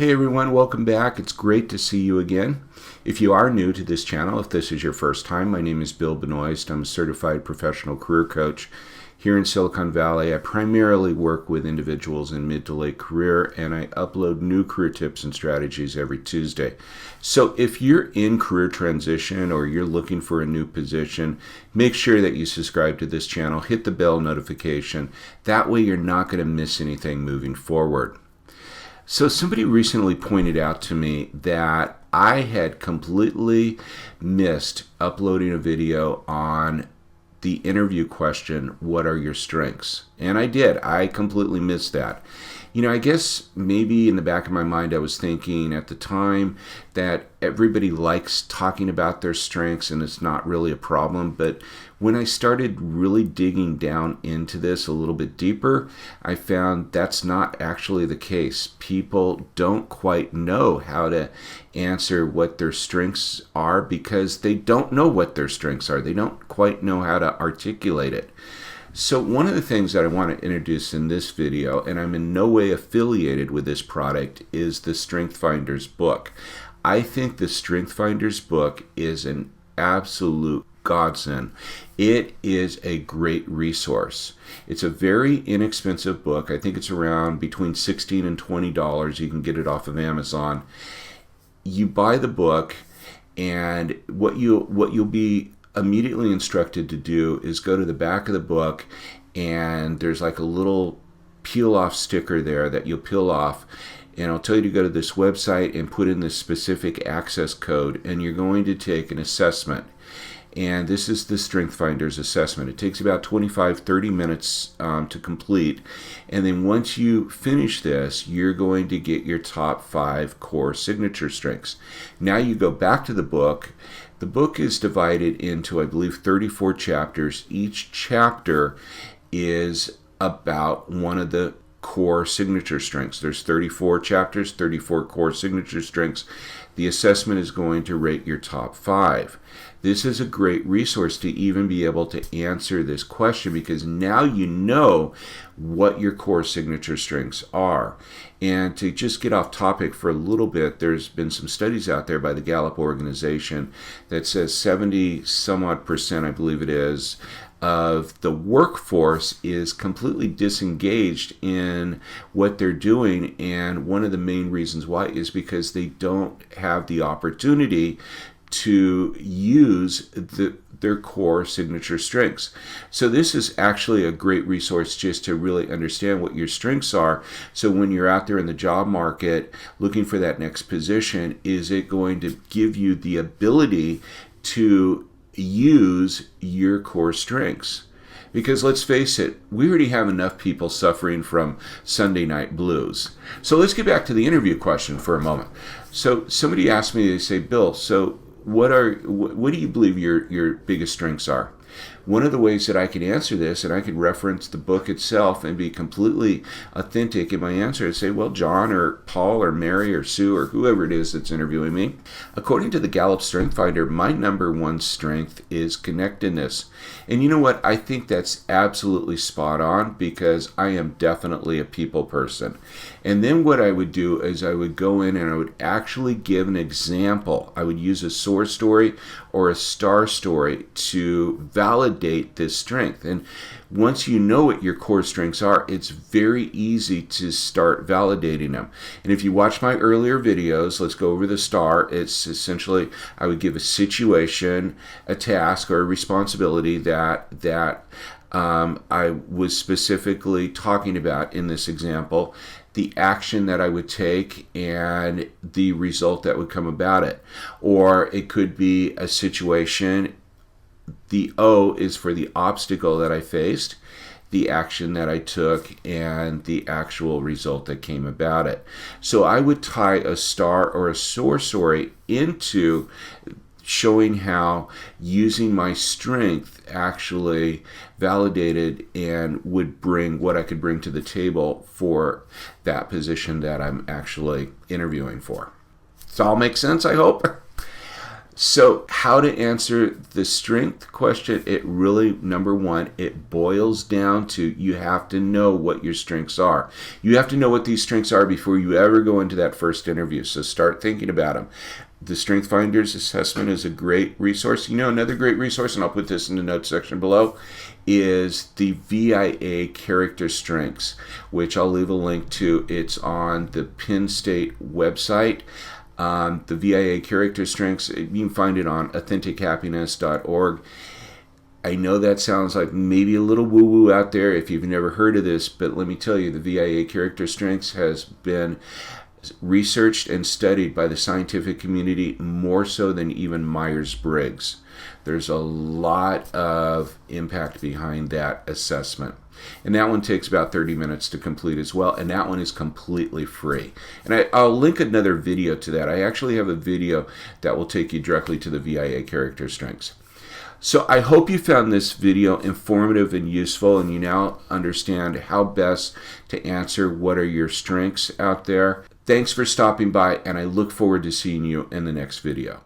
Hey everyone, welcome back. It's great to see you again. If you are new to this channel, if this is your first time, my name is Bill Benoist. I'm a certified professional career coach here in Silicon Valley. I primarily work with individuals in mid to late career, and I upload new career tips and strategies every Tuesday. So if you're in career transition or you're looking for a new position, make sure that you subscribe to this channel, hit the bell notification. That way you're not going to miss anything moving forward. So somebody recently pointed out to me that I had completely missed uploading a video on the interview question, what are your strengths? And I did. I completely missed that. I guess maybe in the back of my mind I was thinking at the time that everybody likes talking about their strengths and it's not really a problem. But when I started really digging down into this a little bit deeper, I found that's not actually the case. People don't quite know how to answer what their strengths are because they don't know what their strengths are. They don't quite know how to articulate it. So one of the things that I want to introduce in this video, and I'm in no way affiliated with this product, is the Strength Finders book. I think the Strength Finders book is an absolute godsend. It is a great resource. It's a very inexpensive book. I think it's around between $16 and $20. You can get it off of Amazon. You buy the book, and what you'll be immediately instructed to do is go to the back of the book, and there's like a little peel off sticker there that you'll peel off, and I'll tell you to go to this website and put in this specific access code, and you're going to take an assessment. And this is the Strength Finders assessment. It takes about 25-30 minutes to complete. And then once you finish this, you're going to get your top 5 core signature strengths. Now you go back to the book. The book is divided into, I believe, 34 chapters. Each chapter is about one of the core signature strengths. There's 34 chapters, 34 core signature strengths. The assessment is going to rate your top 5. This is a great resource to even be able to answer this question because now you know what your core signature strengths are. And to just get off topic for a little bit, there's been some studies out there by the Gallup organization that says 70 some odd percent, I believe it is, of the workforce is completely disengaged in what they're doing, and one of the main reasons why is because they don't have the opportunity to use their core signature strengths. So this is actually a great resource just to really understand what your strengths are. So when you're out there in the job market looking for that next position, is it going to give you the ability to use your core strengths? Because let's face it, we already have enough people suffering from Sunday night blues. So let's get back to the interview question for a moment. So somebody asked me, they say, Bill, so what do you believe your biggest strengths are? One of the ways that I can answer this, and I can reference the book itself and be completely authentic in my answer, is say, well, John or Paul or Mary or Sue or whoever it is that's interviewing me, according to the Gallup Strength Finder, my number one strength is connectedness. And you know what? I think that's absolutely spot on because I am definitely a people person. And then what I would do is I would go in and I would actually give an example. I would use a source story or a star story to validate this strength. And once you know what your core strengths are, it's very easy to start validating them. And if you watch my earlier videos, let's go over the star. It's essentially, I would give a situation, a task, or a responsibility that I was specifically talking about in this example, the action that I would take and the result that would come about it. Or it could be a situation. The O is for the obstacle that I faced, the action that I took, and the actual result that came about it. So I would tie a star or a source story into showing how using my strength actually validated and would bring what I could bring to the table for that position that I'm actually interviewing for. Does all make sense, I hope? So how to answer the strength question, it really, number one, it boils down to you have to know what your strengths are. You have to know what these strengths are before you ever go into that first interview. So start thinking about them. The Strength Finders assessment is a great resource. You know, another great resource, and I'll put this in the notes section below, is the VIA Character Strengths, which I'll leave a link to. It's on the Penn State website. The VIA Character Strengths, you can find it on AuthenticHappiness.org. I know that sounds like maybe a little woo-woo out there if you've never heard of this, but let me tell you, the VIA Character Strengths has been researched and studied by the scientific community more so than even Myers-Briggs. There's a lot of impact behind that assessment. And that one takes about 30 minutes to complete as well, and that one is completely free. And I'll link another video to that. I actually have a video that will take you directly to the VIA Character Strengths. So I hope you found this video informative and useful, and you now understand how best to answer what are your strengths out there. Thanks for stopping by, and I look forward to seeing you in the next video.